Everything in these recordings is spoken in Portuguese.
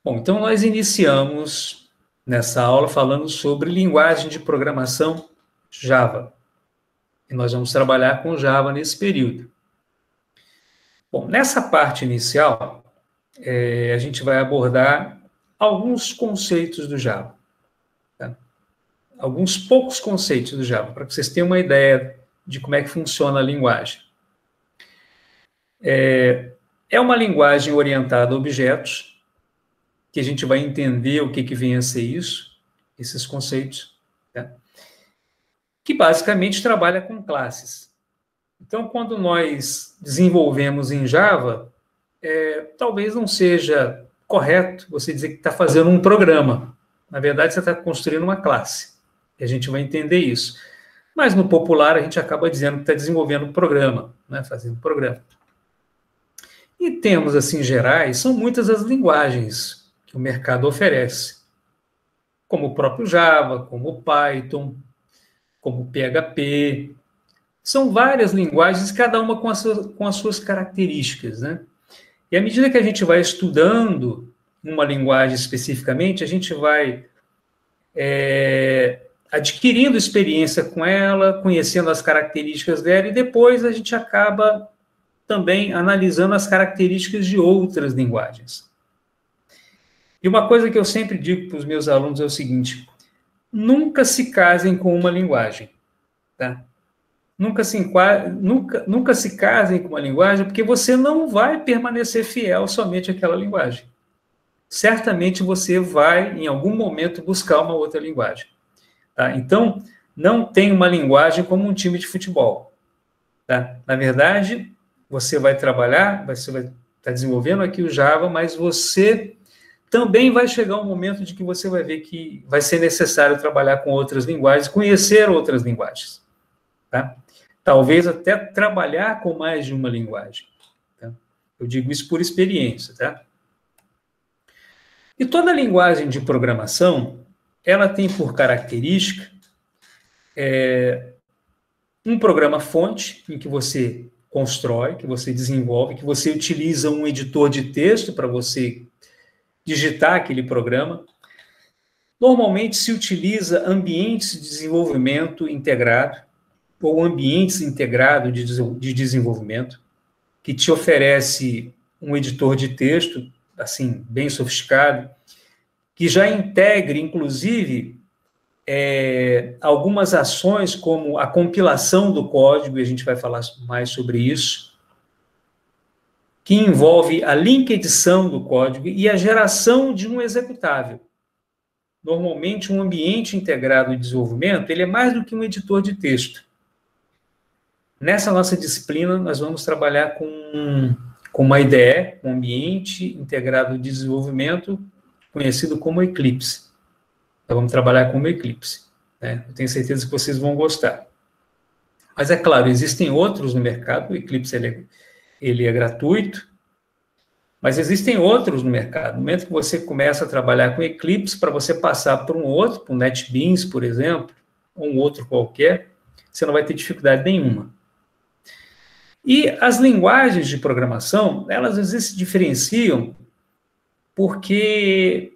Bom, então nós iniciamos nessa aula falando sobre linguagem de programação Java. E nós vamos trabalhar com Java nesse período. Bom, nessa parte inicial, a gente vai abordar alguns conceitos do Java. Tá? Alguns poucos conceitos do Java, para que vocês tenham uma ideia de como é que funciona a linguagem. É uma linguagem orientada a objetos, que a gente vai entender o que vem a ser isso, esses conceitos, tá? Que basicamente trabalha com classes. Então, quando nós desenvolvemos em Java, talvez não seja correto você dizer que está fazendo um programa. Na verdade, você está construindo uma classe. E a gente vai entender isso. Mas no popular, a gente acaba dizendo que está desenvolvendo um programa, né? Fazendo um programa. Em termos assim gerais, são muitas as linguagens que o mercado oferece, como o próprio Java, como o Python, como o PHP. São várias linguagens, cada uma com as suas características, né? E à medida que a gente vai estudando uma linguagem especificamente, a gente vai adquirindo experiência com ela, conhecendo as características dela, e depois a gente acaba também analisando as características de outras linguagens. E uma coisa que eu sempre digo para os meus alunos é o seguinte: nunca se casem com uma linguagem, tá? Nunca se casem com uma linguagem, porque você não vai permanecer fiel somente àquela linguagem. Certamente você vai, em algum momento, buscar uma outra linguagem. Tá? Então, não tem uma linguagem como um time de futebol. Tá? Na verdade, você vai trabalhar, você vai estar desenvolvendo aqui o Java, mas você também vai chegar um momento de que você vai ver que vai ser necessário trabalhar com outras linguagens, conhecer outras linguagens. Tá? Talvez até trabalhar com mais de uma linguagem. Tá? Eu digo isso por experiência. Tá? E toda linguagem de programação, ela tem por característica um programa-fonte, em que você constrói, que você desenvolve, que você utiliza um editor de texto para você digitar aquele programa. Normalmente se utiliza ambientes de desenvolvimento integrado, ou ambientes integrados de desenvolvimento, que te oferece um editor de texto, assim, bem sofisticado, que já integre, inclusive, algumas ações, como a compilação do código, e a gente vai falar mais sobre isso, que envolve a linkedição do código e a geração de um executável. Normalmente, um ambiente integrado de desenvolvimento, ele é mais do que um editor de texto. Nessa nossa disciplina, nós vamos trabalhar com uma IDE, um ambiente integrado de desenvolvimento, conhecido como Eclipse. Então, vamos trabalhar com o Eclipse. Né? Eu tenho certeza que vocês vão gostar. Mas, é claro, existem outros no mercado. O Eclipse ele é gratuito, mas existem outros no mercado. No momento que você começa a trabalhar com Eclipse, para você passar para um outro, para o NetBeans, por exemplo, ou um outro qualquer, você não vai ter dificuldade nenhuma. E as linguagens de programação, elas às vezes se diferenciam porque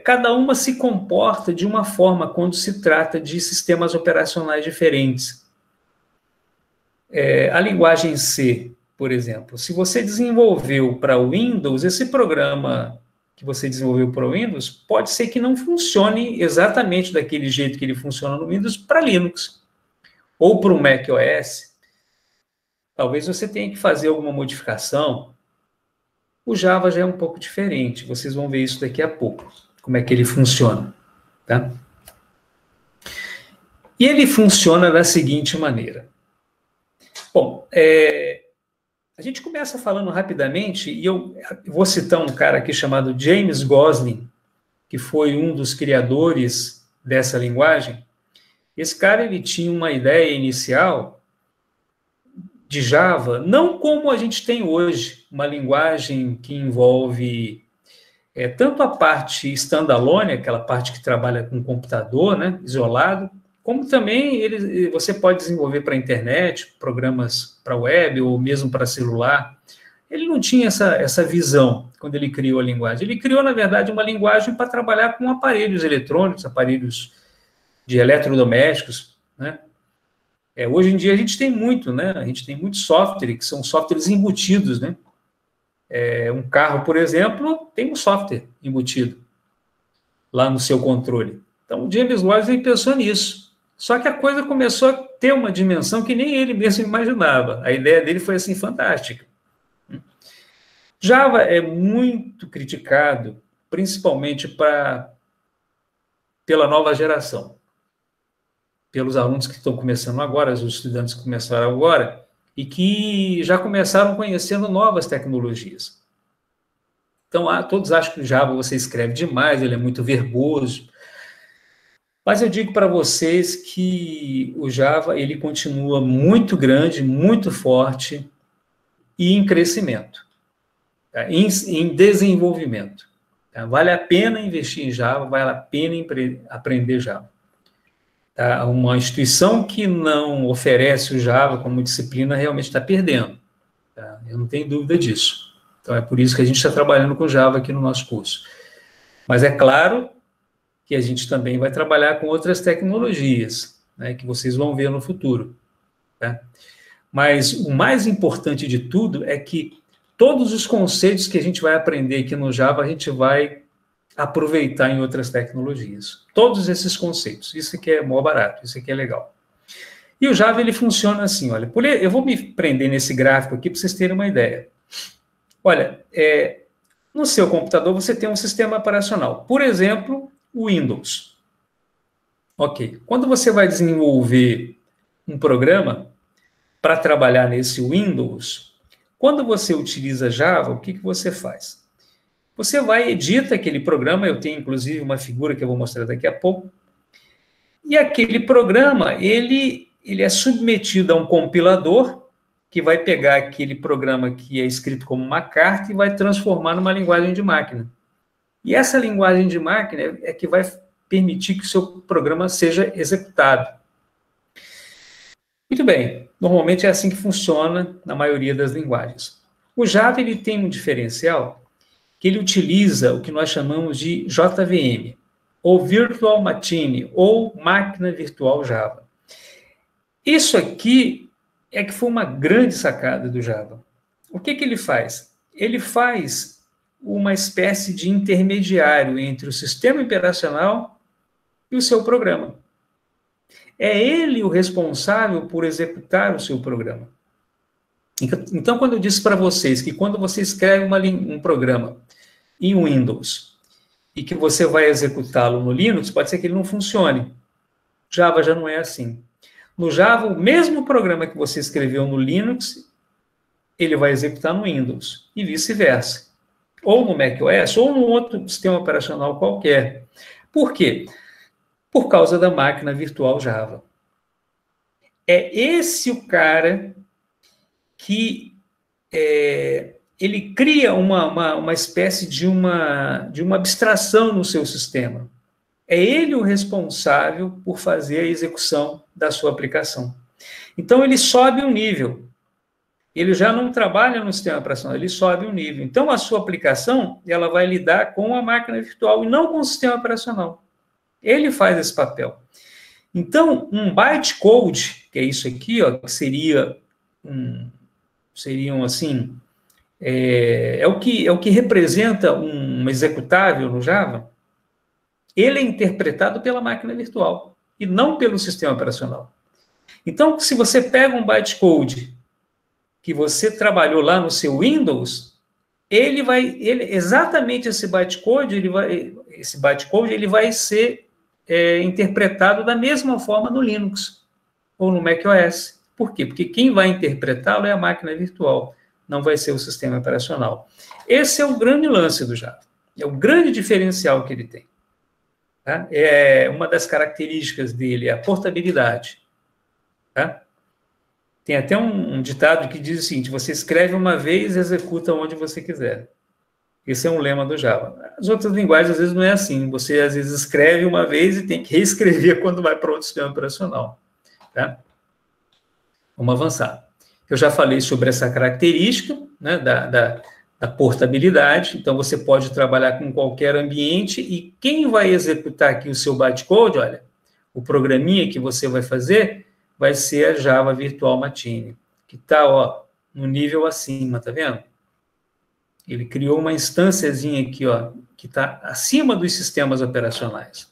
cada uma se comporta de uma forma quando se trata de sistemas operacionais diferentes. A linguagem C, por exemplo, se você desenvolveu para o Windows, esse programa que você desenvolveu para o Windows, pode ser que não funcione exatamente daquele jeito que ele funciona no Windows para Linux, ou para o macOS. Talvez você tenha que fazer alguma modificação. O Java já é um pouco diferente, vocês vão ver isso daqui a pouco, como é que ele funciona. Tá? E ele funciona da seguinte maneira. Bom, a gente começa falando rapidamente, e eu vou citar um cara aqui chamado James Gosling, que foi um dos criadores dessa linguagem. Esse cara, ele tinha uma ideia inicial de Java, não como a gente tem hoje, uma linguagem que envolve tanto a parte standalone, aquela parte que trabalha com computador, né, isolado, como também você pode desenvolver para a internet, programas para web ou mesmo para celular. ele não tinha essa visão quando ele criou a linguagem. Ele criou, na verdade, uma linguagem para trabalhar com aparelhos eletrônicos, aparelhos de eletrodomésticos, né? Hoje em dia a gente tem muito, né? A gente tem muito software, que são softwares embutidos, né? Um carro, por exemplo, tem um software embutido lá no seu controle. Então, o James Loyd ele pensou nisso. Só que a coisa começou a ter uma dimensão que nem ele mesmo imaginava. A ideia dele foi, assim, fantástica. Java é muito criticado, principalmente pela nova geração. Pelos alunos que estão começando agora, os estudantes que começaram agora, e que já começaram conhecendo novas tecnologias. Então, todos acham que o Java você escreve demais, ele é muito verboso. Mas eu digo para vocês que o Java ele continua muito grande, muito forte e em crescimento, tá? Em desenvolvimento. Tá? Vale a pena investir em Java, vale a pena aprender Java. Tá? Uma instituição que não oferece o Java como disciplina realmente está perdendo. Tá? Eu não tenho dúvida disso. Então, é por isso que a gente está trabalhando com Java aqui no nosso curso. Mas é claro que a gente também vai trabalhar com outras tecnologias, né, que vocês vão ver no futuro. Tá? Mas o mais importante de tudo é que todos os conceitos que a gente vai aprender aqui no Java, a gente vai aproveitar em outras tecnologias. Todos esses conceitos. Isso aqui é mó barato, isso aqui é legal. E o Java, ele funciona assim, olha. Eu vou me prender nesse gráfico aqui para vocês terem uma ideia. Olha, no seu computador você tem um sistema operacional. Por exemplo, o Windows. Ok. Quando você vai desenvolver um programa para trabalhar nesse Windows, quando você utiliza Java, o que você faz? Você vai, edita aquele programa, eu tenho inclusive uma figura que eu vou mostrar daqui a pouco, e aquele programa, ele é submetido a um compilador que vai pegar aquele programa que é escrito como uma carta e vai transformar numa linguagem de máquina. E essa linguagem de máquina é que vai permitir que o seu programa seja executado. Muito bem, normalmente é assim que funciona na maioria das linguagens. O Java ele tem um diferencial que ele utiliza o que nós chamamos de JVM, ou Virtual Machine, ou Máquina Virtual Java. Isso aqui é que foi uma grande sacada do Java. O que ele faz? Ele faz uma espécie de intermediário entre o sistema operacional e o seu programa. É ele o responsável por executar o seu programa. Então, quando eu disse para vocês que quando você escreve um programa em Windows e que você vai executá-lo no Linux, pode ser que ele não funcione. Java já não é assim. No Java, o mesmo programa que você escreveu no Linux, ele vai executar no Windows, e vice-versa. Ou no macOS, ou num outro sistema operacional qualquer. Por quê? Por causa da máquina virtual Java. É esse o cara que ele cria uma espécie de uma abstração no seu sistema. É ele o responsável por fazer a execução da sua aplicação. Então, ele sobe um nível. Ele já não trabalha no sistema operacional, ele sobe um nível. Então, a sua aplicação ela vai lidar com a máquina virtual e não com o sistema operacional. Ele faz esse papel. Então, um bytecode, que é isso aqui, ó, que seriam assim, é o que representa um executável no Java, ele é interpretado pela máquina virtual e não pelo sistema operacional. Então, se você pega um bytecode que você trabalhou lá no seu Windows, exatamente esse bytecode, ele vai ser interpretado da mesma forma no Linux ou no macOS. Por quê? Porque quem vai interpretá-lo é a máquina virtual, não vai ser o sistema operacional. Esse é o grande lance do Java, é o grande diferencial que ele tem. Tá? Uma das características dele é a portabilidade. Tá? Tem até um ditado que diz o seguinte: você escreve uma vez e executa onde você quiser. Esse é um lema do Java. As outras linguagens, às vezes, não é assim. Você, às vezes, escreve uma vez e tem que reescrever quando vai para outro sistema operacional. Tá? Vamos avançar. Eu já falei sobre essa característica, né, da portabilidade, então você pode trabalhar com qualquer ambiente, e quem vai executar aqui o seu bytecode, olha, o programinha que você vai fazer vai ser a Java Virtual Machine, que está, ó, no nível acima, tá vendo? Ele criou uma instânciazinha aqui, ó, que está acima dos sistemas operacionais.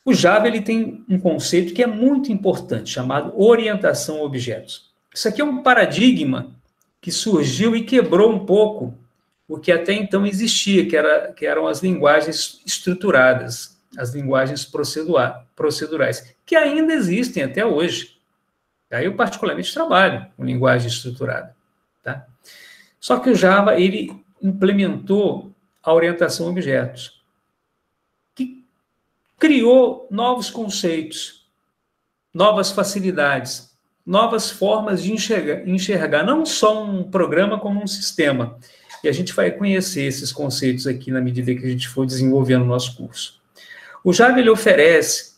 O Java ele tem um conceito que é muito importante, chamado orientação a objetos. Isso aqui é um paradigma que surgiu e quebrou um pouco o que até então existia, que eram as linguagens estruturadas, as linguagens procedurais, que ainda existem até hoje. Aí eu particularmente trabalho com linguagem estruturada, tá? Só que o Java ele implementou a orientação a objetos, que criou novos conceitos, novas facilidades, novas formas de enxergar não só um programa como um sistema. E a gente vai conhecer esses conceitos aqui na medida que a gente for desenvolvendo o nosso curso. O Java ele oferece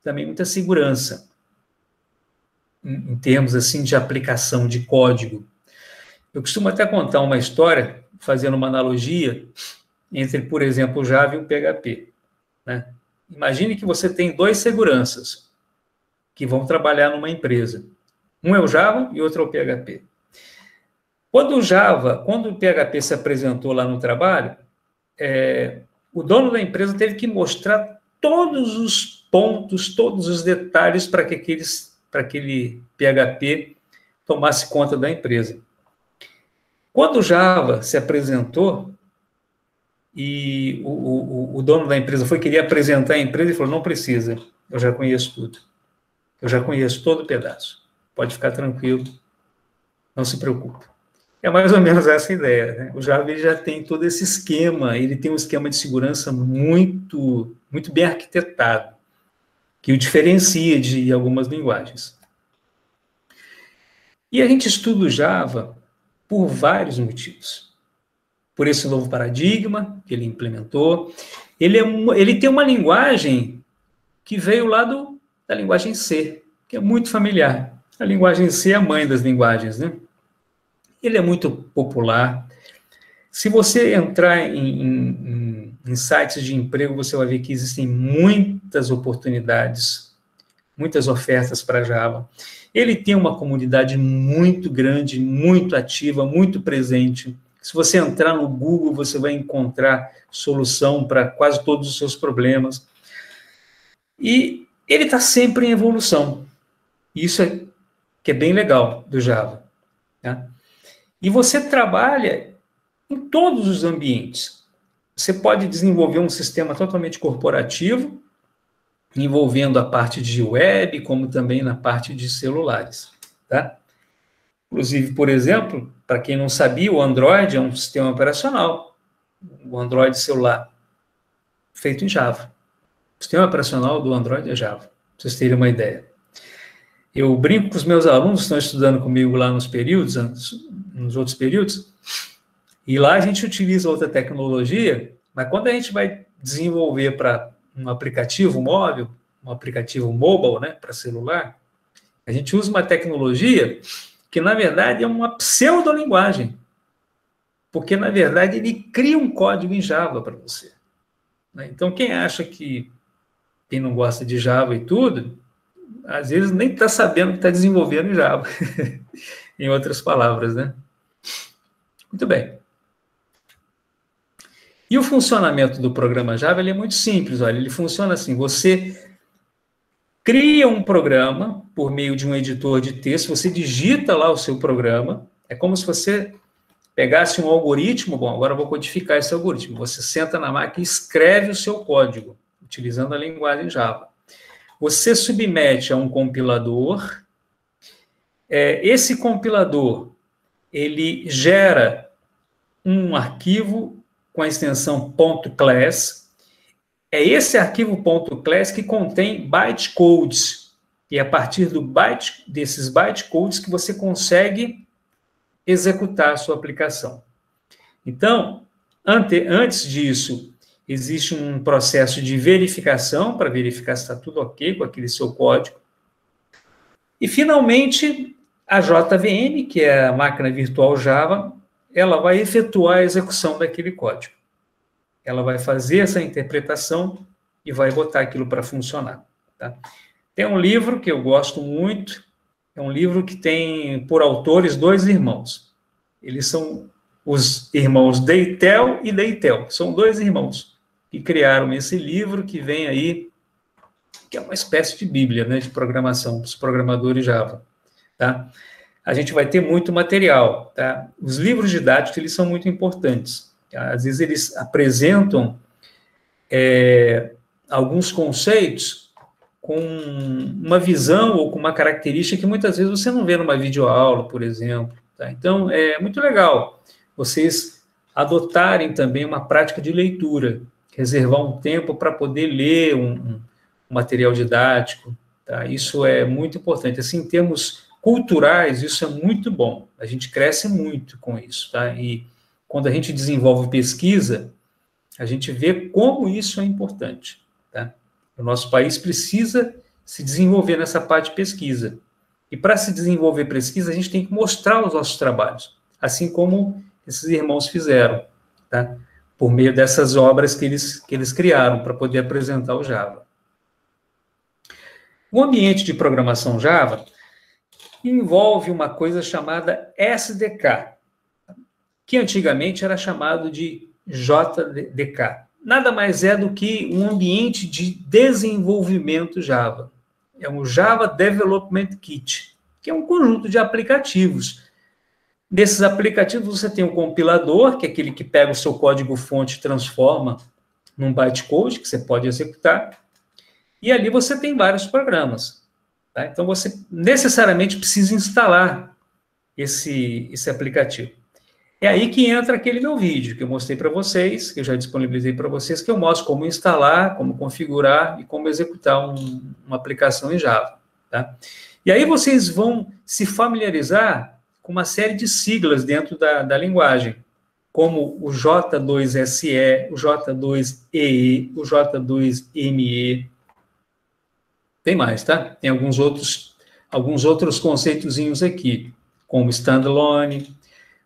também muita segurança em termos assim de aplicação de código. Eu costumo até contar uma história, fazendo uma analogia entre, por exemplo, o Java e o PHP, né? Imagine que você tem dois seguranças que vão trabalhar numa empresa. Um é o Java e outro é o PHP. Quando o PHP se apresentou lá no trabalho, o dono da empresa teve que mostrar todos os pontos, todos os detalhes para que aquele PHP tomasse conta da empresa. Quando o Java se apresentou e o dono da empresa foi querer apresentar a empresa, ele falou, não precisa, eu já conheço tudo. Eu já conheço todo o pedaço. Pode ficar tranquilo, não se preocupe. É mais ou menos essa ideia, né? O Java ele já tem todo esse esquema, ele tem um esquema de segurança muito, muito bem arquitetado, que o diferencia de algumas linguagens. E a gente estuda o Java por vários motivos. Por esse novo paradigma que ele implementou. Ele tem uma linguagem que veio lá da linguagem C, que é muito familiar. A linguagem C é a mãe das linguagens, né? Ele é muito popular. Se você entrar em sites de emprego, você vai ver que existem muitas oportunidades, muitas ofertas para Java. Ele tem uma comunidade muito grande, muito ativa, muito presente. Se você entrar no Google, você vai encontrar solução para quase todos os seus problemas. E ele está sempre em evolução. Isso é que é bem legal do Java, tá? E você trabalha em todos os ambientes. Você pode desenvolver um sistema totalmente corporativo, envolvendo a parte de web, como também na parte de celulares, tá? Inclusive, por exemplo, para quem não sabia, o Android é um sistema operacional. O Android celular, feito em Java. O sistema operacional do Android é Java, para vocês terem uma ideia. Eu brinco com os meus alunos que estão estudando comigo lá nos outros períodos, e lá a gente utiliza outra tecnologia, mas quando a gente vai desenvolver para um aplicativo móvel, um aplicativo mobile, né, para celular, a gente usa uma tecnologia que, na verdade, é uma pseudolinguagem, porque, na verdade, ele cria um código em Java para você. Então, quem não gosta de Java e tudo, às vezes nem está sabendo que está desenvolvendo em Java, em outras palavras, né? Muito bem. E o funcionamento do programa Java ele é muito simples, olha, ele funciona assim, você cria um programa por meio de um editor de texto, você digita lá o seu programa, é como se você pegasse um algoritmo, bom, agora eu vou codificar esse algoritmo, você senta na máquina e escreve o seu código, utilizando a linguagem Java. Você submete a um compilador, esse compilador, ele gera um arquivo com a extensão .class, é esse arquivo .class que contém bytecodes, e é a partir desses bytecodes que você consegue executar a sua aplicação. Então, antes disso, existe um processo de verificação, para verificar se está tudo ok com aquele seu código, e, finalmente, A JVM, que é a máquina virtual Java, ela vai efetuar a execução daquele código. Ela vai fazer essa interpretação e vai botar aquilo para funcionar. Tá? Tem um livro que eu gosto muito, é um livro que tem, por autores, 2 irmãos. Eles são os irmãos Deitel e Deitel. São 2 irmãos que criaram esse livro que vem aí, que é uma espécie de bíblia, né, de programação para os programadores Java. Tá? A gente vai ter muito material. Tá? Os livros didáticos, eles são muito importantes. Às vezes eles apresentam alguns conceitos com uma visão ou com uma característica que muitas vezes você não vê numa videoaula, por exemplo. Tá? Então, é muito legal vocês adotarem também uma prática de leitura, reservar um tempo para poder ler um material didático. Tá? Isso é muito importante. Assim, em termos culturais, isso é muito bom. A gente cresce muito com isso. Tá? E quando a gente desenvolve pesquisa, a gente vê como isso é importante. Tá? O nosso país precisa se desenvolver nessa parte de pesquisa. E para se desenvolver pesquisa, a gente tem que mostrar os nossos trabalhos, assim como esses irmãos fizeram, tá? Por meio dessas obras que eles criaram para poder apresentar o Java. O ambiente de programação Java envolve uma coisa chamada SDK, que antigamente era chamado de JDK. Nada mais é do que um ambiente de desenvolvimento Java. É um Java Development Kit, que é um conjunto de aplicativos. Desses aplicativos, você tem o compilador, que é aquele que pega o seu código-fonte e transforma num bytecode, que você pode executar, e ali você tem vários programas. Tá? Então, você necessariamente precisa instalar esse aplicativo. É aí que entra aquele meu vídeo que eu mostrei para vocês, que eu já disponibilizei para vocês, que eu mostro como instalar, como configurar e como executar uma aplicação em Java. Tá? E aí vocês vão se familiarizar com uma série de siglas dentro da linguagem, como o J2SE, o J2EE, o J2ME. Tem mais, tá? Tem alguns outros conceitozinhos aqui, como standalone,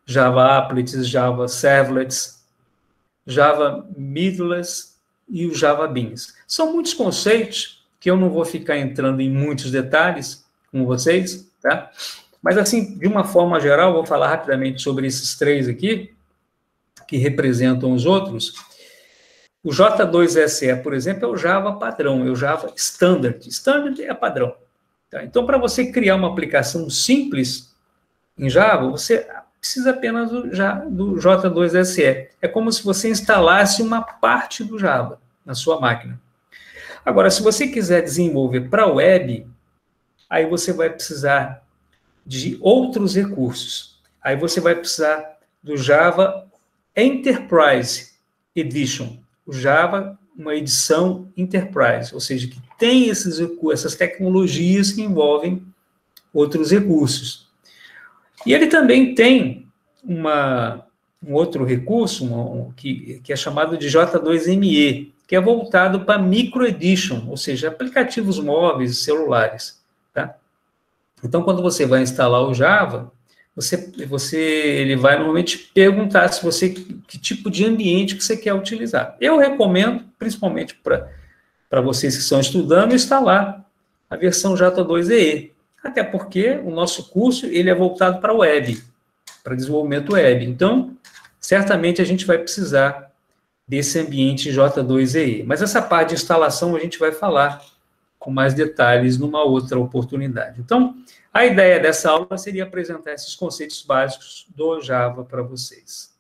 Java Applets, Java Servlets, Java Midless e o Java Beans. São muitos conceitos que eu não vou ficar entrando em muitos detalhes com vocês, tá? Mas, assim, de uma forma geral, vou falar rapidamente sobre esses 3 aqui, que representam os outros. O J2SE, por exemplo, é o Java padrão, é o Java Standard. Standard é padrão. Tá? Então, para você criar uma aplicação simples em Java, você precisa apenas do J2SE. É como se você instalasse uma parte do Java na sua máquina. Agora, se você quiser desenvolver para a web, aí você vai precisar de outros recursos. Aí você vai precisar do Java Enterprise Edition. O Java, uma edição Enterprise, ou seja, que tem essas tecnologias que envolvem outros recursos. E ele também tem um outro recurso que é chamado de J2ME, que é voltado para Micro Edition, ou seja, aplicativos móveis e celulares. Tá? Então, quando você vai instalar o Java, ele vai normalmente perguntar que tipo de ambiente que você quer utilizar. Eu recomendo, principalmente para vocês que estão estudando, instalar a versão J2EE. Até porque o nosso curso ele é voltado para a web, para desenvolvimento web. Então, certamente a gente vai precisar desse ambiente J2EE. Mas essa parte de instalação a gente vai falar com mais detalhes numa outra oportunidade. Então, a ideia dessa aula seria apresentar esses conceitos básicos do Java para vocês.